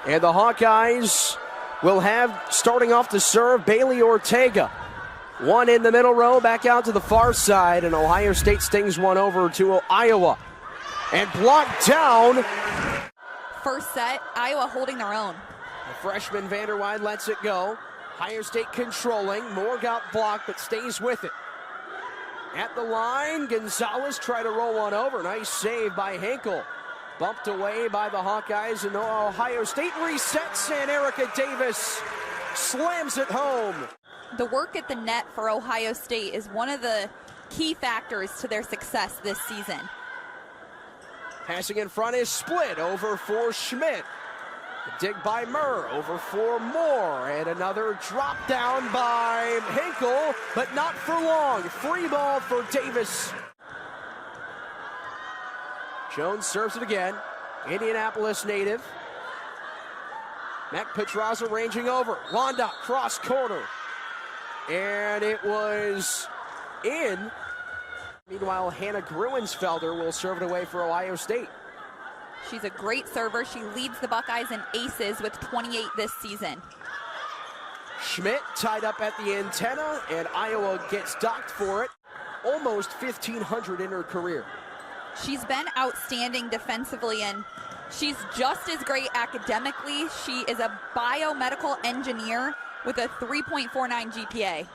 And the Hawkeyes will have, starting off to serve, Bailey Ortega. One in the middle row, back out to the far side, and Ohio State stings one over to Iowa. And blocked down. First set, Iowa holding their own. The freshman Vanderwide lets it go. Ohio State controlling. Moore got blocked, but stays with it. At the line, Gonzalez tried to roll one over. Nice save by Henkel. Bumped away by the Hawkeyes, and Ohio State resets, and Erica Davis slams it home. The work at the net for Ohio State is one of the key factors to their success this season. Passing in front is split over for Schmidt. A dig by Murr over for Moore, and another drop down by Henkel, but not for long. Free ball for Davis. Jones serves it again. Indianapolis native. Mac Petraza ranging over. Londa cross corner. And it was in. Meanwhile, Hannah Gruensfelder will serve it away for Ohio State. She's a great server. She leads the Buckeyes in aces with 28 this season. Schmidt tied up at the antenna, and Iowa gets docked for it. Almost 1,500 in her career. She's been outstanding defensively, and she's just as great academically. She is a biomedical engineer with a 3.49 GPA.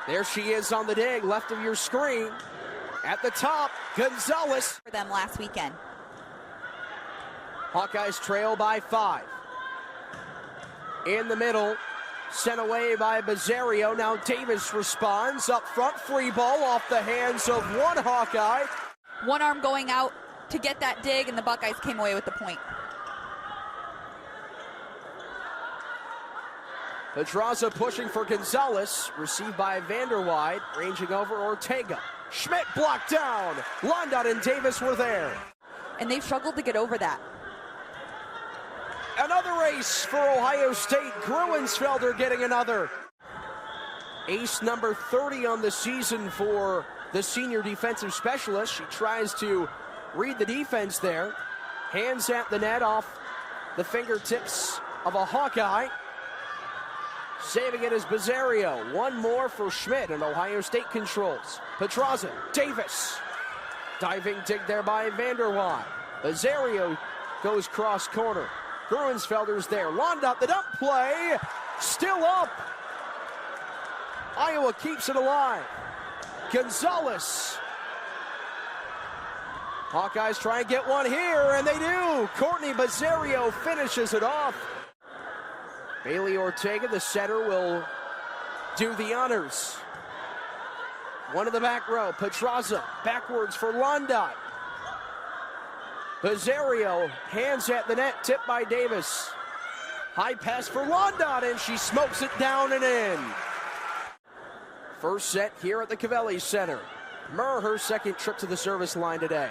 There she is on the dig, left of your screen. At the top, Gonzalez. For them last weekend. Hawkeyes trail by 5. In the middle, sent away by Bazzario. Now Davis responds up front. Free ball off the hands of one Hawkeye. One arm going out to get that dig, and the Buckeyes came away with the point. Petraza pushing for Gonzalez. Received by Vanderwide. Ranging over Ortega. Schmidt blocked down. London and Davis were there. And they've struggled to get over that. Another ace for Ohio State. Gruensfelder getting another. Ace number 30 on the season for the senior defensive specialist. She tries to read the defense there. Hands at the net off the fingertips of a Hawkeye. Saving it is Bazzario. One more for Schmidt, and Ohio State controls. Petraza, Davis. Diving dig there by Vanderwide. Bazzario goes cross corner. Gruensfelder's there. Londa, the dump play. Still up. Iowa keeps it alive. Gonzalez. Hawkeyes try and get one here, and they do. Courtney Bazzario finishes it off. Bailey Ortega, the setter, will do the honors. One in the back row. Petraza backwards for London. Bazzario, hands at the net, tipped by Davis. High pass for London, and she smokes it down and in. First set here at the Covelli Center. Murr, her second trip to the service line today.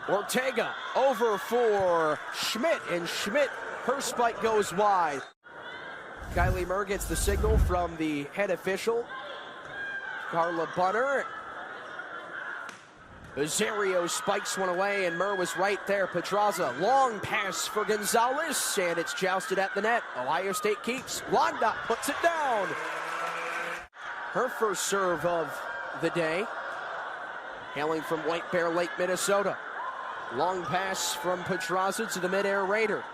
Ortega over for Schmidt, and Schmidt, her spike goes wide. Kylie Murr gets the signal from the head official, Carla Bunner. Bazzario spikes one away, and Murr was right there. Petraza, long pass for Gonzalez, and it's jousted at the net. Ohio State keeps. Wanda puts it down. Her first serve of the day, hailing from White Bear Lake, Minnesota. Long pass from Petraza to the mid-air Raider.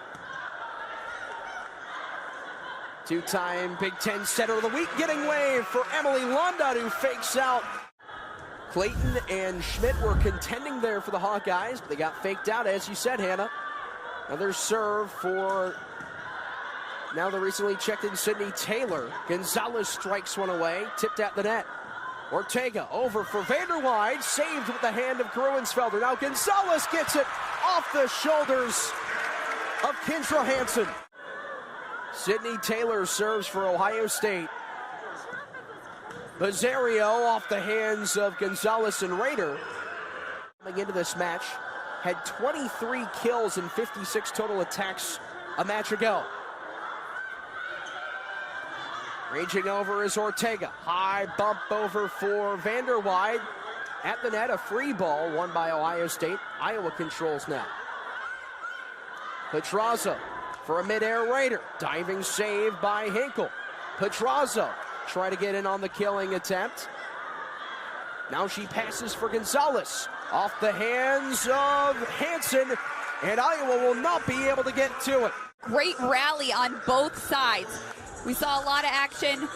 Two-time Big Ten Setter of the Week getting waved for Emily London, who fakes out. Clayton and Schmidt were contending there for the Hawkeyes, but they got faked out, as you said, Hannah. Another serve for now the recently checked-in Sydney Taylor. Gonzalez strikes one away, tipped at the net. Ortega over for Vanderwide, saved with the hand of Gruensfelder. Now Gonzalez gets it off the shoulders of Kendra Hansen. Sydney Taylor serves for Ohio State. Bazzario off the hands of Gonzalez and Raider. Coming into this match, had 23 kills and 56 total attacks a match ago. Ranging over is Ortega. High bump over for Vanderwide. At the net, a free ball won by Ohio State. Iowa controls now. Petraza for a midair Raider. Diving save by Hinkle. Pedraza try to get in on the killing attempt. Now she passes for Gonzalez. Off the hands of Hansen, and Iowa will not be able to get to it. Great rally on both sides. We saw a lot of action,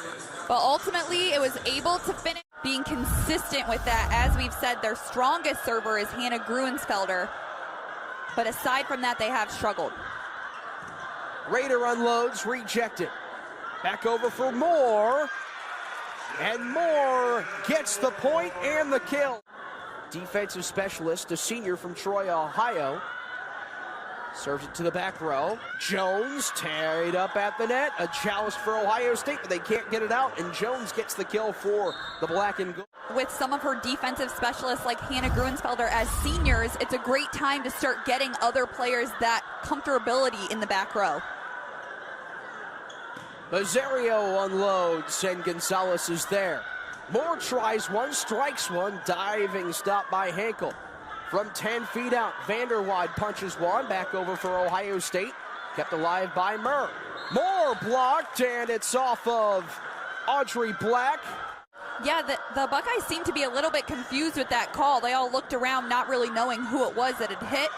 but ultimately it was able to finish. Being consistent with that, as we've said, their strongest server is Hannah Gruensfelder. But aside from that, they have struggled. Raider unloads, rejected. Back over for Moore. And Moore gets the point and the kill. Defensive specialist, a senior from Troy, Ohio. Serves it to the back row. Jones tied up at the net. A challenge for Ohio State, but they can't get it out. And Jones gets the kill for the black and gold. With some of her defensive specialists like Hannah Gruensfelder as seniors, it's a great time to start getting other players that comfortability in the back row. Lazario unloads, and Gonzalez is there. Moore tries one, strikes one. Diving stop by Henkel. From 10 feet out, Vanderwide punches one. Back over for Ohio State. Kept alive by Murr. Moore blocked, and it's off of Audrey Black. Yeah, the Buckeyes seem to be a little bit confused with that call. They all looked around not really knowing who it was that had hit.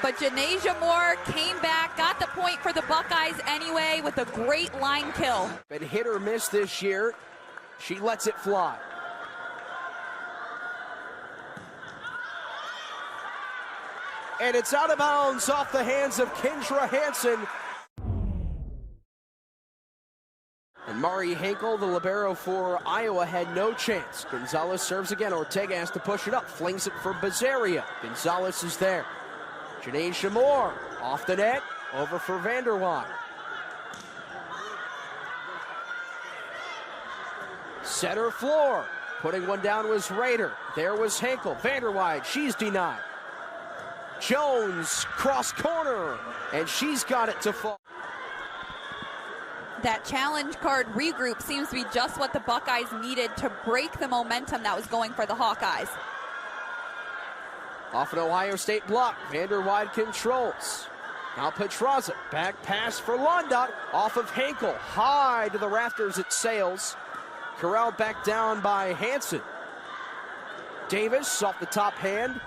But Janasia Moore came back, got the point for the Buckeyes anyway with a great line kill. Been hit or miss this year. She lets it fly. And it's out of bounds off the hands of Kendra Hansen. And Mari Henkel, the libero for Iowa, had no chance. Gonzalez serves again. Ortega has to push it up. Flings it for Bazaria. Gonzalez is there. Janasia Moore off the net. Over for Vanderwide. Center floor. Putting one down was Raider. There was Henkel. Vanderwide, she's denied. Jones, cross corner, and she's got it to fall. That challenge card regroup seems to be just what the Buckeyes needed to break the momentum that was going for the Hawkeyes. Off an Ohio State block, Vanderwide controls. Now Petraza, back pass for Londot, off of Henkel, high to the rafters it sails. Corralled back down by Hansen. Davis off the top hand.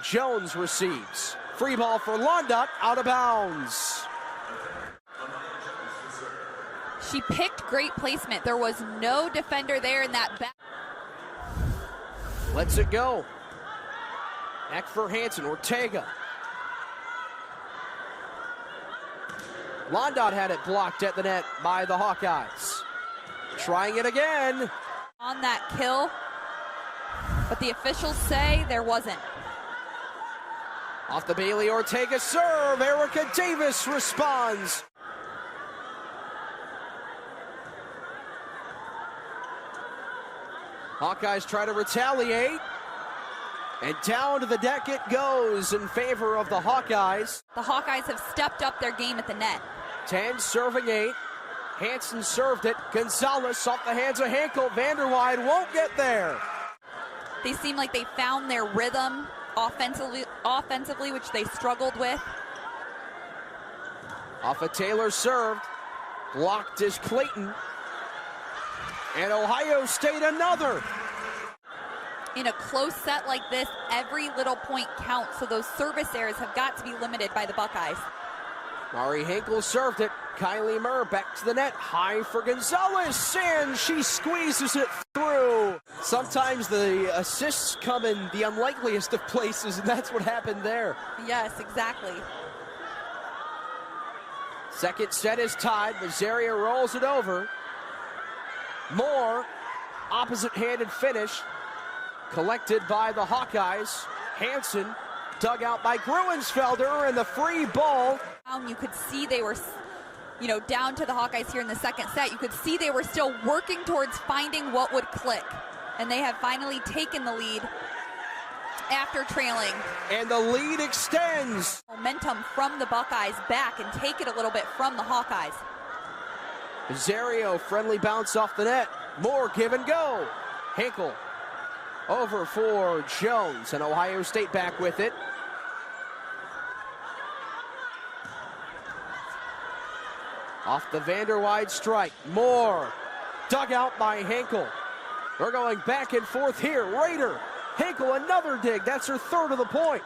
Jones receives. Free ball for Londot, out of bounds. She picked great placement. There was no defender there in that back. Lets it go. Back for Hansen, Ortega. Londot had it blocked at the net by the Hawkeyes. Trying it again. On that kill, but the officials say there wasn't. Off the Bailey Ortega serve, Erica Davis responds. Hawkeyes try to retaliate. And down to the deck it goes in favor of the Hawkeyes. The Hawkeyes have stepped up their game at the net. 10 serving 8. Hansen served it. Gonzalez off the hands of Henkel. Vanderwide won't get there. They seem like they found their rhythm offensively, which they struggled with. Off of Taylor served. Blocked is Clayton. And Ohio State another. In a close set like this, every little point counts, so those service errors have got to be limited by the Buckeyes. Mari Henkel served it. Kylie Murr back to the net. High for Gonzalez, and she squeezes it through. Sometimes the assists come in the unlikeliest of places, and that's what happened there. Yes, exactly. Second set is tied. Mazaria rolls it over. Moore, opposite-handed finish. Collected by the Hawkeyes. Hansen dug out by Gruensfelder, and the free ball. You could see they were, down to the Hawkeyes here in the second set. You could see they were still working towards finding what would click. And they have finally taken the lead after trailing. And the lead extends. Momentum from the Buckeyes back and take it a little bit from the Hawkeyes. Zario, friendly bounce off the net. Moore, give and go. Henkel over for Jones, and Ohio State back with it. Off the Vanderwide strike. Moore. Dug out by Henkel. We're going back and forth here. Rader. Henkel, another dig. That's her third of the point.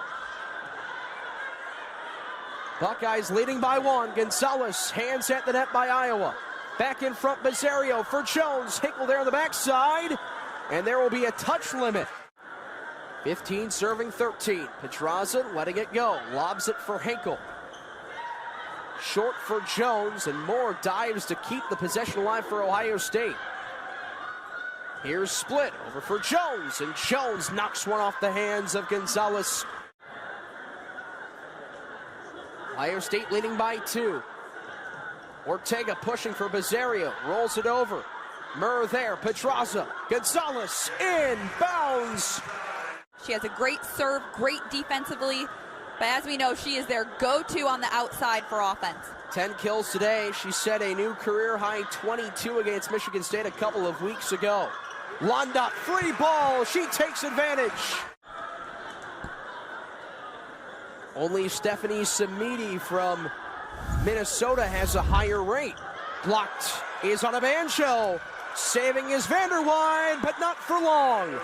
Buckeyes leading by one. Gonzalez, hands at the net by Iowa. Back in front, Bizzario for Jones. Henkel there on the backside. And there will be a touch limit. 15 serving 13. Pedraza letting it go. Lobs it for Henkel. Short for Jones, and Moore dives to keep the possession alive for Ohio State. Here's Split over for Jones, and Jones knocks one off the hands of Gonzalez. Ohio State leading by 2. Ortega pushing for Bizzario, rolls it over. Murr there, Pedraza, Gonzalez inbounds. She has a great serve, great defensively, but as we know, she is their go-to on the outside for offense. 10 kills today. She set a new career-high 22 against Michigan State a couple of weeks ago. Londa, free ball. She takes advantage. Only Stephanie Samiti from Minnesota has a higher rate. Blocked is on a Banjo. Saving is Vanderwide, but not for long.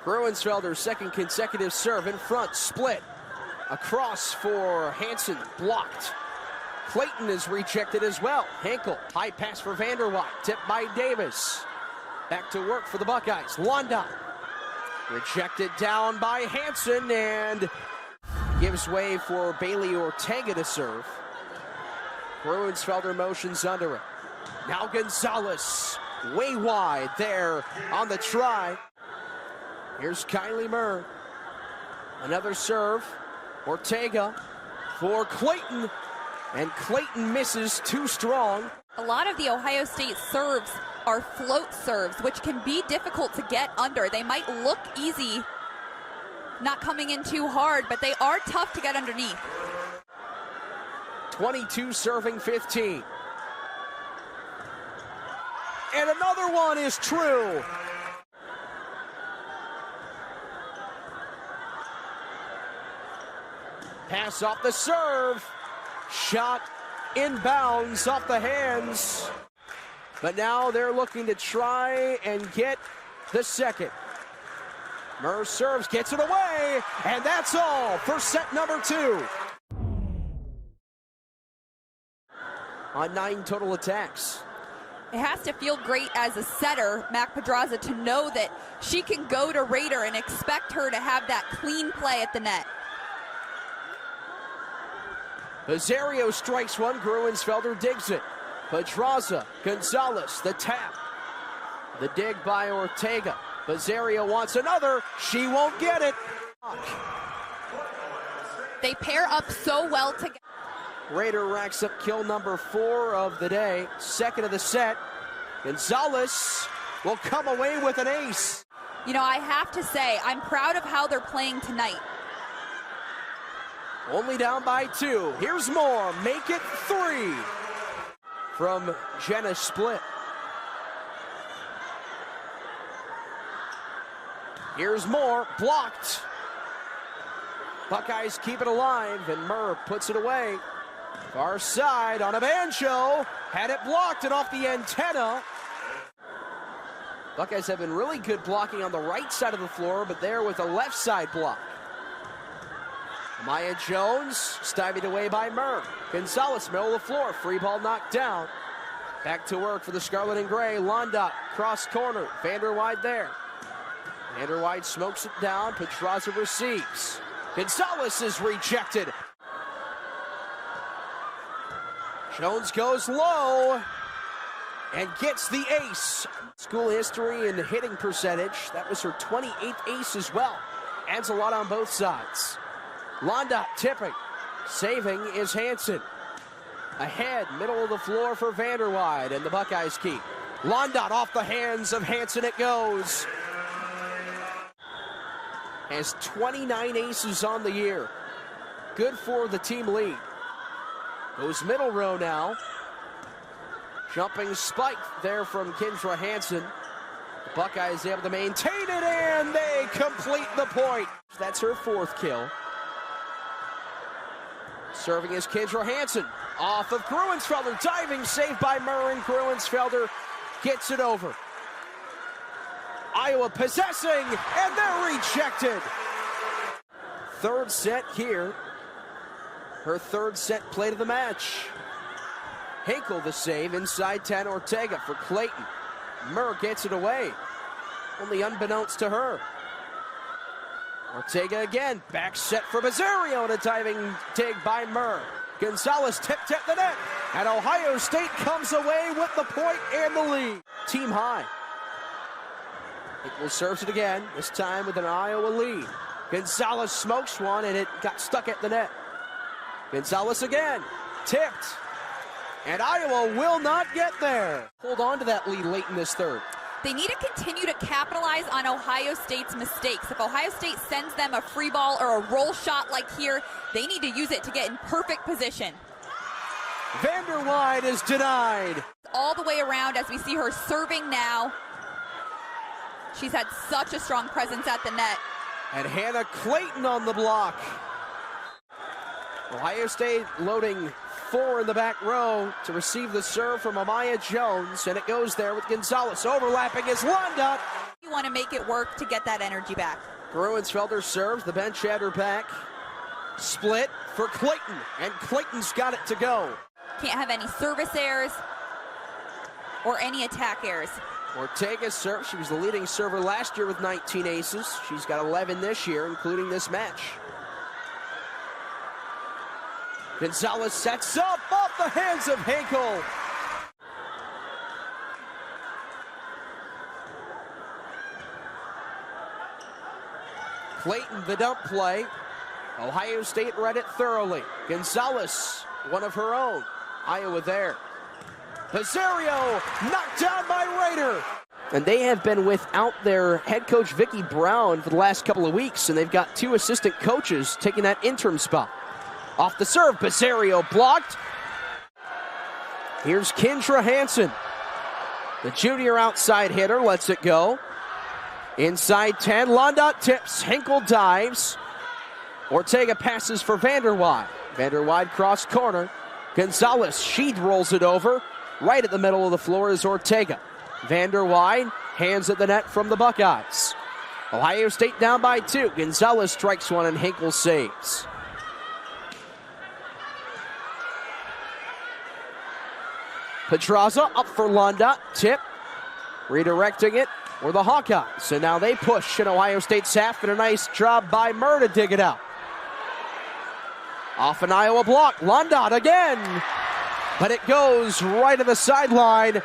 Gruensfelder's second consecutive serve in front, Split. Across for Hansen, blocked. Clayton is rejected as well. Henkel, high pass for Vanderwide, tipped by Davis. Back to work for the Buckeyes. Londa, rejected down by Hansen and gives way for Bailey Ortega to serve. Gruensfelder motions under it. Now Gonzalez, way wide there on the try. Here's Kylie Murr. Another serve. Ortega for Clayton. And Clayton misses too strong. A lot of the Ohio State serves are float serves, which can be difficult to get under. They might look easy, not coming in too hard, but they are tough to get underneath. 22 serving 15. And another one is true. Pass off the serve. Shot inbounds off the hands. But now they're looking to try and get the second. Murr serves, gets it away, and that's all for set number 2. On 9 total attacks. It has to feel great as a setter, Mac Pedraza, to know that she can go to Rader and expect her to have that clean play at the net. Bizzario strikes one, Gruensfelder digs it. Pedraza, Gonzalez, the tap. The dig by Ortega. Bizzario wants another, she won't get it. They pair up so well together. Rader racks up kill number 4 of the day, second of the set. Gonzalez will come away with an ace. You know, I have to say, I'm proud of how they're playing tonight. Only down by 2. Here's more. Make it 3 from Jenna Split. Here's more. Blocked. Buckeyes keep it alive, and Murr puts it away. Far side on a Banjo. Had it blocked and off the antenna. Buckeyes have been really good blocking on the right side of the floor, but there with a left side block. Maya Jones, stymied away by Murr. Gonzalez, middle of the floor, free ball knocked down. Back to work for the Scarlet and Gray. Londa, cross corner, Vanderwide there. Vanderwide smokes it down, Pedraza receives. Gonzalez is rejected. Jones goes low and gets the ace. School history and hitting percentage. That was her 28th ace as well. Adds a lot on both sides. Londa tipping. Saving is Hansen. Ahead, middle of the floor for Vanderwide, and the Buckeyes keep. Londa off the hands of Hansen it goes. Has 29 aces on the year. Good for the team lead. Goes middle row now. Jumping spike there from Kendra Hansen. The Buckeyes able to maintain it, and they complete the point. That's her 4th kill. Serving is Kendra Hansen. Off of Gruensfelder, diving save by Murr, and Gruensfelder gets it over. Iowa possessing, and they're rejected. Third set here. Her third set play to the match. Hinkle the save, inside 10, Ortega for Clayton. Murr gets it away, only unbeknownst to her. Ortega again, back set for Bizzario, and a diving dig by Murr. Gonzalez tipped at the net, and Ohio State comes away with the point and the lead. Team high. Hinkle serves it again, this time with an Iowa lead. Gonzalez smokes one, and it got stuck at the net. Gonzalez again, tipped. And Iowa will not get there. Hold on to that lead late in this third. They need to continue to capitalize on Ohio State's mistakes. If Ohio State sends them a free ball or a roll shot like here, they need to use it to get in perfect position. Vanderwide is denied. All the way around as we see her serving now. She's had such a strong presence at the net. And Hannah Clayton on the block. Ohio State loading 4 in the back row to receive the serve from Amaya Jones, and it goes there with Gonzalez. Overlapping is Lunda. You want to make it work to get that energy back. Gruensfelder serves, the bench at her back. Split for Clayton, and Clayton's got it to go. Can't have any service errors or any attack errors. Ortega serves. She was the leading server last year with 19 aces. She's got 11 this year, including this match. Gonzalez sets up off the hands of Hinkle. Clayton, the dump play. Ohio State read it thoroughly. Gonzalez, one of her own. Iowa there. Bizzario knocked down by Rader. And they have been without their head coach, Vicki Brown, for the last couple of weeks, and they've got 2 assistant coaches taking that interim spot. Off the serve, Bizzario blocked. Here's Kendra Hansen. The junior outside hitter lets it go. Inside 10, Londot tips, Hinkle dives. Ortega passes for Vanderwide. Vanderwide cross corner. Gonzalez, she rolls it over. Right at the middle of the floor is Ortega. Vanderwide, hands at the net from the Buckeyes. Ohio State down by 2. Gonzalez strikes one and Hinkle saves. Pedraza up for Lunda, tip, redirecting it for the Hawkeyes. And now they push in Ohio State's half, and a nice job by Murr to dig it out. Off an Iowa block, Lunda again, but it goes right to the sideline.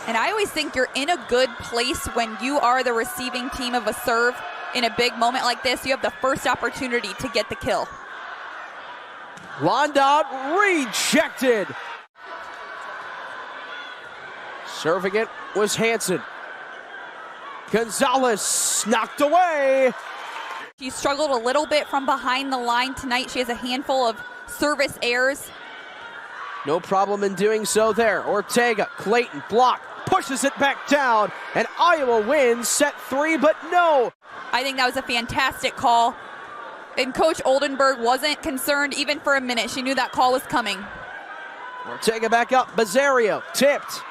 And I always think you're in a good place when you are the receiving team of a serve in a big moment like this. You have the first opportunity to get the kill. Lunda rejected. Serving it was Hansen. Gonzalez knocked away. She struggled a little bit from behind the line tonight. She has a handful of service errors. No problem in doing so there. Ortega, Clayton, block, pushes it back down, and Iowa wins set 3, but no. I think that was a fantastic call. And Coach Oldenburg wasn't concerned even for a minute. She knew that call was coming. Ortega back up, Bizzario, tipped.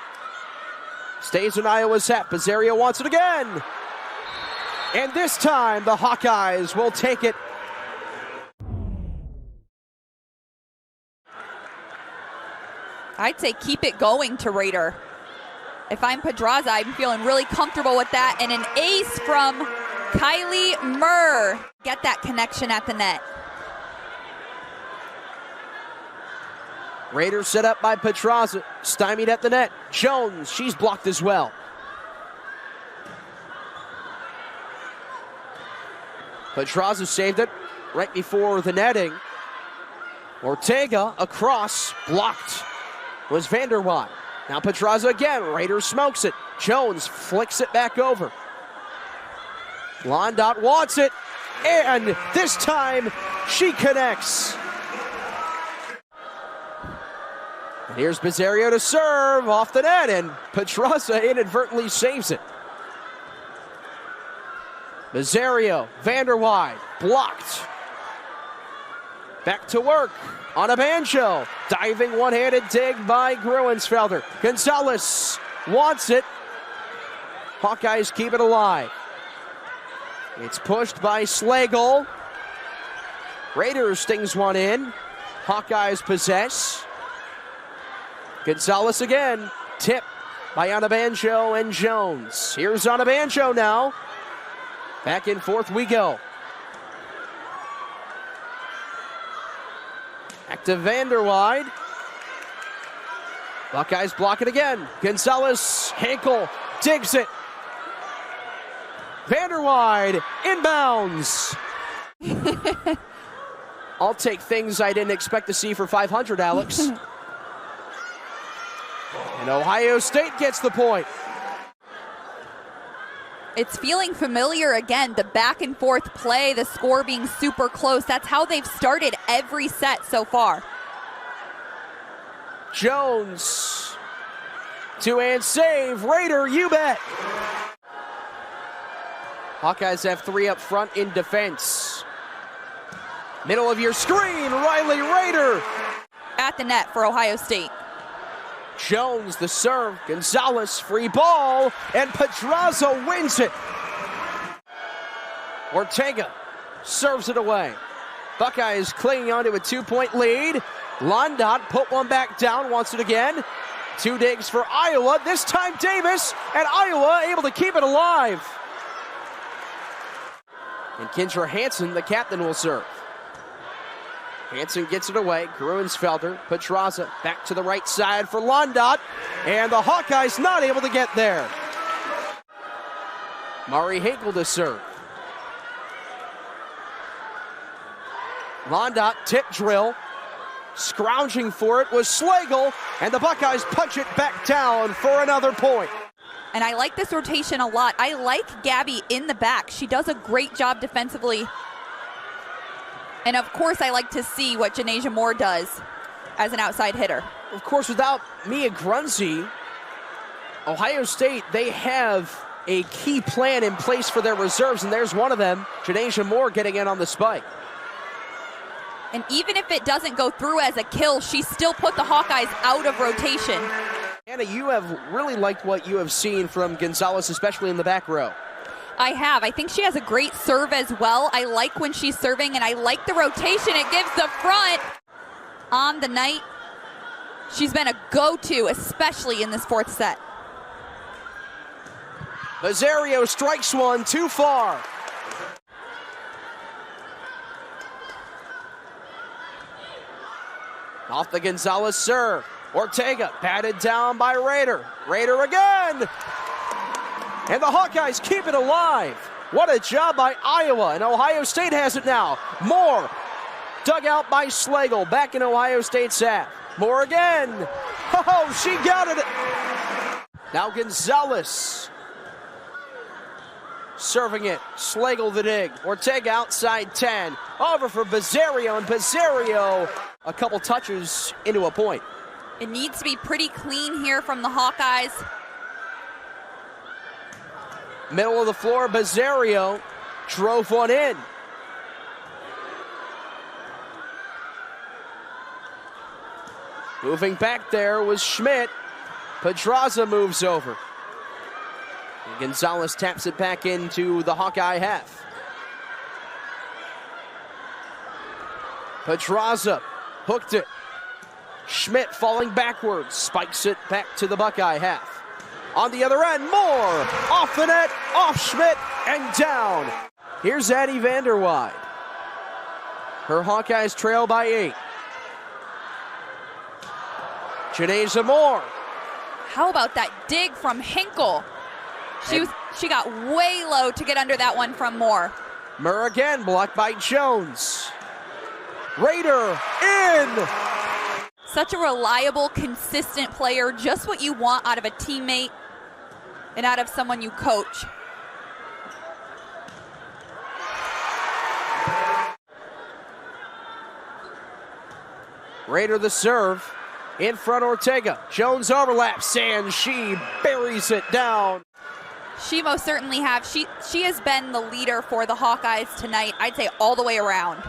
Stays in Iowa's hat. Bizzario wants it again. And this time, the Hawkeyes will take it. I'd say keep it going to Rader. If I'm Pedraza, I'm feeling really comfortable with that. And an ace from Kylie Murr. Get that connection at the net. Raiders set up by Pedraza, stymied at the net. Jones, she's blocked as well. Pedraza saved it right before the netting. Ortega across, blocked was Vanderwide. Now Pedraza again, Raiders smokes it. Jones flicks it back over. Londot wants it, and this time she connects. And here's Bizzario to serve off the net, and Pedraza inadvertently saves it. Bizzario, Vanderwide, blocked. Back to work on a banjo. Diving one-handed dig by Gruensfelder. Gonzalez wants it. Hawkeyes keep it alive. It's pushed by Slagle. Raiders stings one in. Hawkeyes possess. Gonzalez again. Tip by Onabanjo and Jones. Here's Onabanjo now. Back and forth we go. Back to Vanderwide. Buckeyes block it again. Gonzalez, Hinkle, digs it. Vanderwide, inbounds. I'll take things I didn't expect to see for 500, Alex. And Ohio State gets the point. It's feeling familiar again, the back and forth play, the score being super close. That's how they've started every set so far. Jones, two-hand save. Raider, you bet. Hawkeyes have three up front in defense. Middle of your screen, Riley Raider. At the net for Ohio State. Jones, the serve. Gonzalez, free ball. And Pedraza wins it. Ortega serves it away. Buckeyes clinging on to a 2-point lead. Londot put one back down, wants it again. Two digs for Iowa. This time Davis, and Iowa able to keep it alive. And Kendra Hansen, the captain, will serve. Hansen gets it away. Gruensfelder, Pedraza back to the right side for Londot. And the Hawkeyes not able to get there. Mari Hinkle to serve. Londot tip drill. Scrounging for it was Slagle. And the Buckeyes punch it back down for another point. And I like this rotation a lot. I like Gabby in the back. She does a great job defensively. And of course, I like to see what Janasia Moore does as an outside hitter. Of course, without Mia Grunzy, Ohio State, they have a key plan in place for their reserves, and there's one of them, Janasia Moore getting in on the spike. And even if it doesn't go through as a kill, she still put the Hawkeyes out of rotation. Anna, you have really liked what you have seen from Gonzalez, especially in the back row. I have. I think she has a great serve as well. I like when she's serving, and I like the rotation it gives the front. On the night, she's been a go-to, especially in this fourth set. Lazario strikes one too far. Off the Gonzalez serve. Ortega batted down by Raider. Raider again. And the Hawkeyes keep it alive. What a job by Iowa. And Ohio State has it now. Moore dug out by Slagle. Back in Ohio State's half. Moore again. Oh, she got it. Now Gonzalez serving it. Slagle the dig. Ortega outside 10. Over for Bizzario. And Bizzario a couple touches into a point. It needs to be pretty clean here from the Hawkeyes. Middle of the floor, Bizzario drove one in. Moving back there was Schmidt. Pedraza moves over. And Gonzalez taps it back into the Hawkeye half. Pedraza hooked it. Schmidt falling backwards, spikes it back to the Buckeye half. On the other end, Moore, off the net, off Schmidt, and down. Here's Addie Vanderwide. Her Hawkeyes trail by 8. Janasia Moore. How about that dig from Hinkle? She got way low to get under that one from Moore. Moore again, blocked by Jones. Raider in. Such a reliable, consistent player, just what you want out of a teammate and out of someone you coach. Raider the serve. In front, Ortega. Jones overlaps, and she buries it down. She most certainly have. She has been the leader for the Hawkeyes tonight, I'd say all the way around.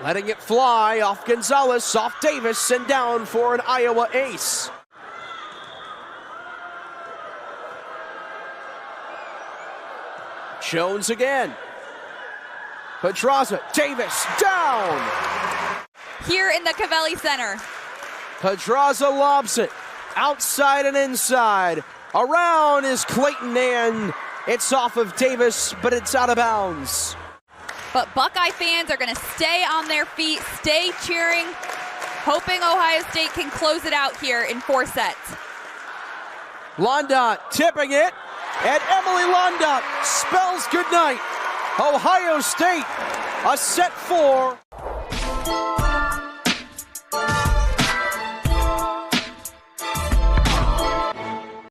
Letting it fly off Gonzalez, off Davis, and down for an Iowa ace. Jones again. Pedraza, Davis, down! Here in the Covelli Center. Pedraza lobs it, outside and inside. Around is Clayton, and it's off of Davis, but it's out of bounds. But Buckeye fans are going to stay on their feet, stay cheering, hoping Ohio State can close it out here in 4 sets. Londot tipping it, and Emily Londot spells goodnight. Ohio State, a set 4.